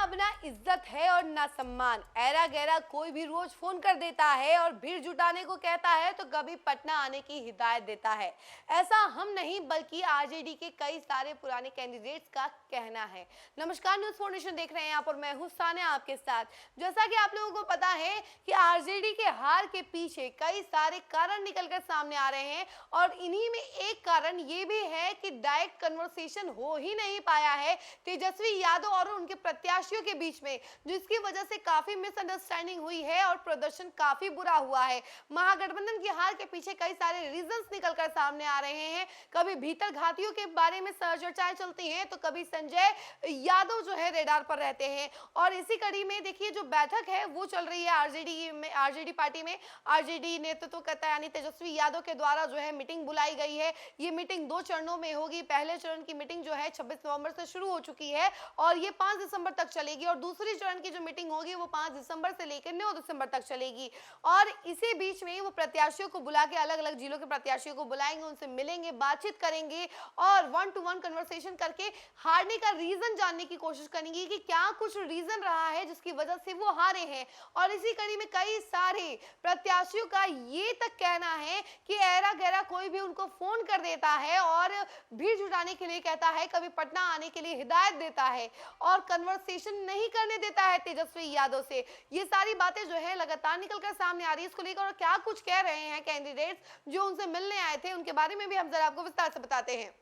अब ना इज्जत है और ना सम्मान। ऐरा गैरा कोई भी रोज फोन कर देता है और भीड़ जुटाने को कहता है तो कभी पटना आने की हिदायत देता है। ऐसा हम नहीं बल्कि आरजेडी के कई सारे पुराने कैंडिडेट्स का कहना है। नमस्कार, न्यूज़ फाउंडेशन देख रहे हैं आप और मैं हूं सानिया आपके साथ। जैसा कि आप लोगों को पता है कि आरजेडी के हार के पीछे कई सारे कारण निकलकर सामने आ रहे हैं और इन्हीं में एक कारण ये भी है कि डायरेक्ट कन्वर्सेशन हो ही नहीं पाया है तेजस्वी यादव और उनके प्रत्याशियों के बीच में, जिसकी वजह से काफी मिसअंडरस्टैंडिंग हुई है और प्रदर्शन काफी बुरा हुआ है। महागठबंधन की हार के पीछे कई सारे रीजंस निकलकर सामने आ रहे हैं। कभी भीतर घातियों के बारे में चर्चाएं चलती हैं तो कभी संजय यादव जो है रेडार पर रहते हैं। और इसी कड़ी में देखिए जो बैठक है वो चल रही है आरजेडी पार्टी में। आरजेडी नेतृत्व करता है यानी तेजस्वी यादव के द्वारा जो है मीटिंग बुलाई गई है। ये मीटिंग 2 चरणों में होगी। पहले चरण की मीटिंग जो है 26 नवंबर से शुरू हो चुकी है और ये 5 दिसंबर तक चलेगी और दूसरी चरण की जो मीटिंग होगी वो 5 दिसंबर से लेकर 9 दिसंबर तक चलेगी। और इसी बीच में वो प्रत्याशियों को बुला के अलग अलग जिलों के प्रत्याशियों को बुलाएंगे, उनसे मिलेंगे, बातचीत करेंगे और 1 to 1 कन्वर्सेशन करके हारने का रीजन जानने की कोशिश करेंगे कि क्या कुछ रीजन रहा है जिसकी वजह से वो हारे हैं। और इसी कड़ी में कई सारे प्रत्याशियों का ये तक कहना है कि ऐरा गैरा कोई भी उनको फोन कर देता है और भीड़ जुटाने के लिए कहता है, कभी पटना आने के लिए हिदायत देता है और कन्वर्सेशन नहीं करने देता है तेजस्वी यादव से। ये सारी बातें जो है लगातार निकलकर सामने आ रही है। इसको लेकर और क्या कुछ कह रहे हैं कैंडिडेट्स जो उनसे मिलने आए थे, उनके बारे में भी हम जरा आपको विस्तार से बताते हैं।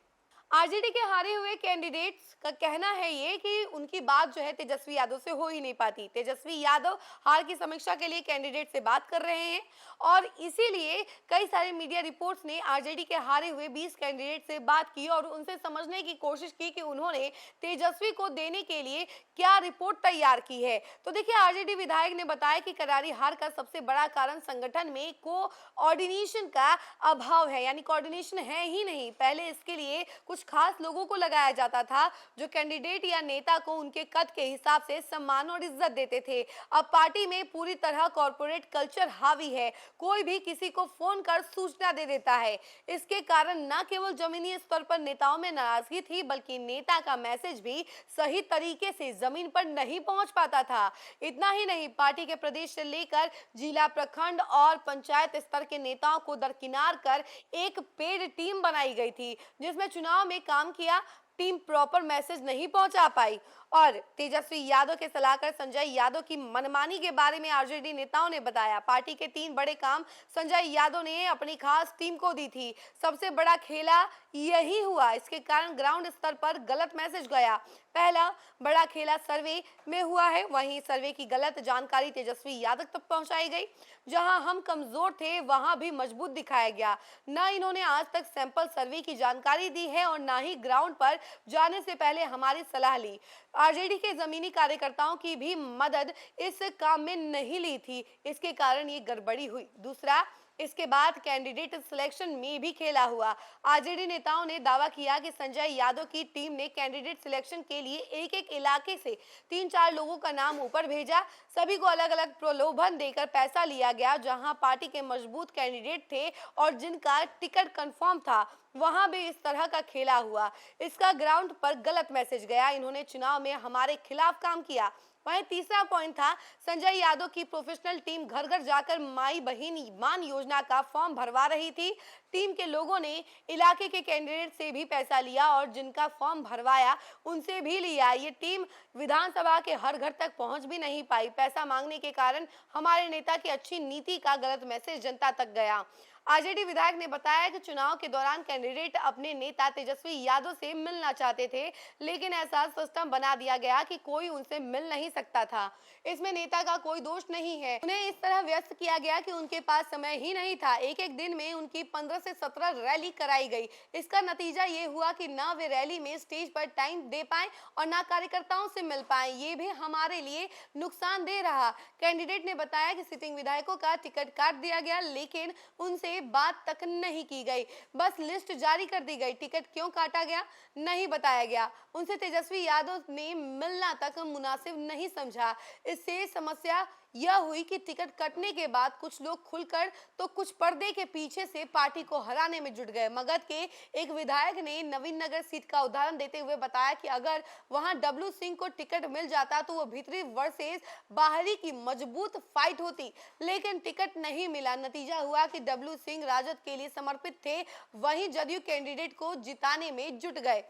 आरजेडी के हारे हुए कैंडिडेट्स का कहना है ये कि उनकी बात जो है तेजस्वी यादव से हो ही नहीं पाती। तेजस्वी यादव हार की समीक्षा के लिए कैंडिडेट से बात कर रहे हैं और इसीलिए कई सारे मीडिया रिपोर्ट्स ने आरजेडी के हारे हुए 20 कैंडिडेट से बात की और उनसे समझने की कोशिश की कि उन्होंने तेजस्वी को देने के लिए क्या रिपोर्ट तैयार की है। तो देखिए, आरजेडी विधायक ने बताया कि करारी हार का सबसे बड़ा कारण संगठन में कोऑर्डिनेशन का अभाव है, यानी कोऑर्डिनेशन है ही नहीं। पहले इसके लिए कुछ खास लोगों को लगाया जाता था जो कैंडिडेट या नेता को उनके कद के हिसाब से सम्मान और इज्जत देते थे। अब पार्टी में पूरी तरह कॉर्पोरेट कल्चर हावी है। कोई भी किसी को फोन कर सूचना दे देता है। इसके कारण न केवल जमीनी स्तर पर नेताओं में नाराजगी थी बल्कि नेता का मैसेज भी सही तरीके से जमीन पर नहीं पहुंच पाता था। इतना ही नहीं, पार्टी के प्रदेश से लेकर जिला, प्रखंड और पंचायत स्तर के नेताओं को दरकिनार कर एक पेड टीम बनाई गई थी जिसमें चुनाव में काम किया। टीम प्रॉपर मैसेज नहीं पहुंचा पाई और तेजस्वी यादव के सलाहकार संजय यादव की मनमानी के बारे में आरजेडी नेताओं ने बताया। पार्टी के 3 बड़े काम संजय यादव ने अपनी खास टीम को दी थी। सबसे बड़ा खेला यही हुआ। इसके कारण ग्राउंड स्तर पर गलत मैसेज गया। पहला बड़ा खेला सर्वे में हुआ है, वहीं सर्वे की गलत जानकारी तेजस्वी यादव तक पहुंचाई गई। जहां हम कमजोर थे वहां भी मजबूत दिखाया गया। न इन्होंने आज तक सैंपल सर्वे की जानकारी दी है और न ही ग्राउंड पर जाने से पहले हमारी सलाह ली। आरजेडी के जमीनी कार्यकर्ताओं की भी मदद इस काम में नहीं ली थी। इसके कारण ये गड़बड़ी हुई। दूसरा, इसके बाद कैंडिडेट सिलेक्शन में भी खेला हुआ। आरजेडी नेताओं ने दावा किया कि संजय यादव की टीम ने कैंडिडेट सिलेक्शन के लिए एक इलाके से 3-4 लोगों का नाम ऊपर भेजा। सभी को अलग अलग प्रलोभन देकर पैसा लिया गया। जहां पार्टी के मजबूत कैंडिडेट थे और जिनका टिकट कंफर्म था वहां भी इस तरह का खेला हुआ। इसका ग्राउंड पर गलत मैसेज गया। इन्होंने चुनाव में हमारे खिलाफ काम किया। वहीं तीसरा पॉइंट था, संजय यादव की प्रोफेशनल टीम घर घर जाकर माई बहन मान योजना का फॉर्म भरवा रही थी। टीम के लोगों ने इलाके के कैंडिडेट से भी पैसा लिया और जिनका फॉर्म भरवाया उनसे भी लिया। ये टीम विधानसभा के हर घर तक पहुंच भी नहीं पाई। पैसा मांगने के कारण हमारे नेता की अच्छी नीति का गलत मैसेज जनता तक गया। आरजेडी विधायक ने बताया कि चुनाव के दौरान कैंडिडेट अपने नेता तेजस्वी यादव से मिलना चाहते थे, लेकिन ऐसा सिस्टम बना दिया गया कि कोई उनसे मिल नहीं सकता था। इसमें नेता का कोई दोष नहीं है। उन्हें इस तरह व्यस्त किया गया कि उनके पास समय ही नहीं था। एक दिन में उनकी 15 से 17 रैली कराई गई। इसका नतीजा ये हुआ कि ना वे रैली में स्टेज पर टाइम दे पाए और ना कार्यकर्ताओं से मिल पाए। ये भी हमारे लिए नुकसान दे रहा। कैंडिडेट ने बताया कि सिटिंग विधायकों का टिकट काट दिया गया लेकिन उनसे बात तक नहीं की गई। बस लिस्ट जारी कर दी गई। टिकट क्यों काटा गया नहीं बताया गया। उनसे तेजस्वी यादव ने मिलना तक मुनासिब नहीं समझा। इससे समस्या यह हुई कि टिकट कटने के बाद कुछ लोग खुलकर तो कुछ पर्दे के पीछे से पार्टी को हराने में जुट गए। मगध के एक विधायक ने नवीन नगर सीट का उदाहरण देते हुए बताया कि अगर वहां डब्लू सिंह को टिकट मिल जाता तो वो भीतरी वर्सेस बाहरी की मजबूत फाइट होती, लेकिन टिकट नहीं मिला। नतीजा हुआ कि डब्लू सिंह राजद के लिए समर्पित थे, वहीं जदयू कैंडिडेट को जिताने में जुट गए।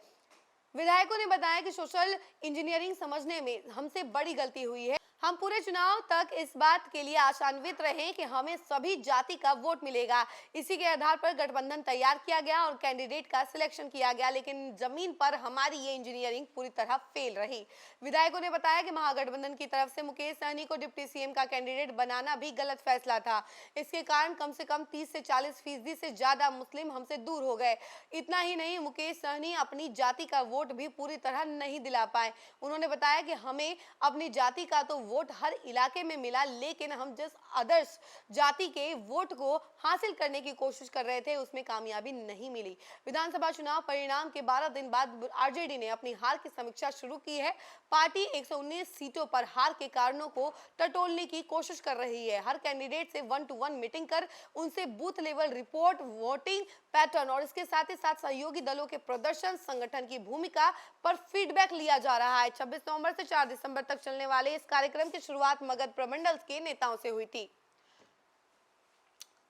विधायकों ने बताया कि सोशल इंजीनियरिंग समझने में हमसे बड़ी गलती हुई है। हम पूरे चुनाव तक इस बात के लिए आशान्वित रहे कि हमें सभी जाति का वोट मिलेगा। इसी के आधार पर गठबंधन तैयार किया गया और कैंडिडेट का सिलेक्शन किया गया, लेकिन जमीन पर हमारी ये इंजीनियरिंग पूरी तरह फेल रही। विधायकों ने बताया कि महागठबंधन की तरफ से मुकेश सहनी को डिप्टी सीएम का कैंडिडेट बनाना भी गलत फैसला था। इसके कारण कम से कम 30 से 40% से ज्यादा मुस्लिम हमसे दूर हो गए। इतना ही नहीं, मुकेश सहनी अपनी जाति का वोट भी पूरी तरह नहीं दिला पाए। उन्होंने बताया कि हमें अपनी जाति का तो वोट हर इलाके में मिला, लेकिन हम जिस आदर्श जाति के वोट को हासिल करने की कोशिश कर रहे थे उसमें कामयाबी नहीं मिली। विधानसभा चुनाव परिणाम के 12 दिन बाद आरजेडी ने अपनी हार की समीक्षा शुरू की है। पार्टी 119 सीटों पर हार के कारणों को टटोलने की कोशिश कर रही है। हर कैंडिडेट से 1-to-1 मीटिंग कर उनसे booth level report, voting pattern और इसके साथ ही साथ सहयोगी दलों के प्रदर्शन, संगठन की भूमिका पर फीडबैक लिया जा रहा है। 26 नवंबर से 4 दिसंबर तक चलने वाले इस कार्यक्रम की शुरुआत मगध प्रमंडल के नेताओं से हुई थी।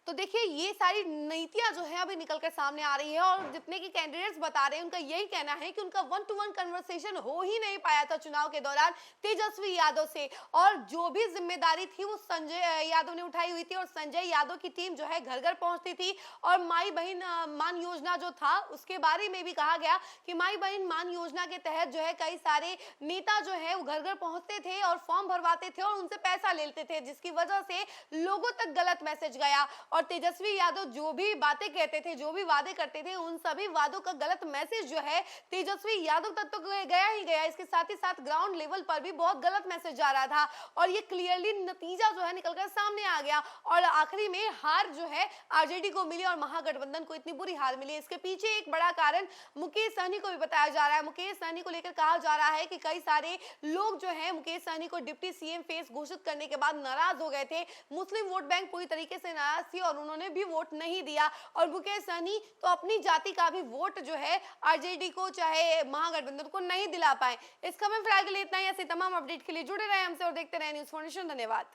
तो देखिए, ये सारी नीतियां जो है अभी निकलकर सामने आ रही है और जितने की कैंडिडेट्स बता रहे हैं उनका यही कहना है कि उनका 1-to-1 कन्वर्सेशन हो ही नहीं पाया था चुनाव के दौरान तेजस्वी यादव से, और जो भी जिम्मेदारी थी वो संजय यादव ने उठाई हुई थी और संजय यादव की टीम जो है घर घर पहुंचती थी। और माई बहन मान योजना जो था उसके बारे में भी कहा गया कि माई बहन मान योजना के तहत जो है कई सारे नेता जो है वो घर घर पहुंचते थे और फॉर्म भरवाते थे और उनसे पैसा लेते थे, जिसकी वजह से लोगों तक गलत मैसेज गया। और तेजस्वी यादव जो भी बातें कहते थे, जो भी वादे करते थे, उन सभी वादों का गलत मैसेज जो है तेजस्वी यादव तक तो गया ही गया। इसके साथ ही साथ ग्राउंड लेवल पर भी बहुत गलत मैसेज जा रहा था और ये क्लियरली नतीजा जो है निकलकर सामने आ गया और आखिरी में हार जो है आरजेडी को मिली और महागठबंधन को इतनी बुरी हार मिली। इसके पीछे एक बड़ा कारण मुकेश सहनी को भी बताया जा रहा है। मुकेश सहनी को लेकर कहा जा रहा है कि कई सारे लोग जो है मुकेश सहनी को डिप्टी सीएम फेस घोषित करने के बाद नाराज हो गए थे। मुस्लिम वोट बैंक पूरी तरीके से नाराज थी और उन्होंने भी वोट नहीं दिया और मुकेश सहनी तो अपनी जाति का भी वोट जो है आरजेडी को चाहे महागठबंधन को नहीं दिला पाए। इस खबर फिलहाल के लिए इतना ही। ऐसे तमाम अपडेट के लिए जुड़े रहे हमसे और देखते रहे न्यूज़ फॉर नेशन। धन्यवाद।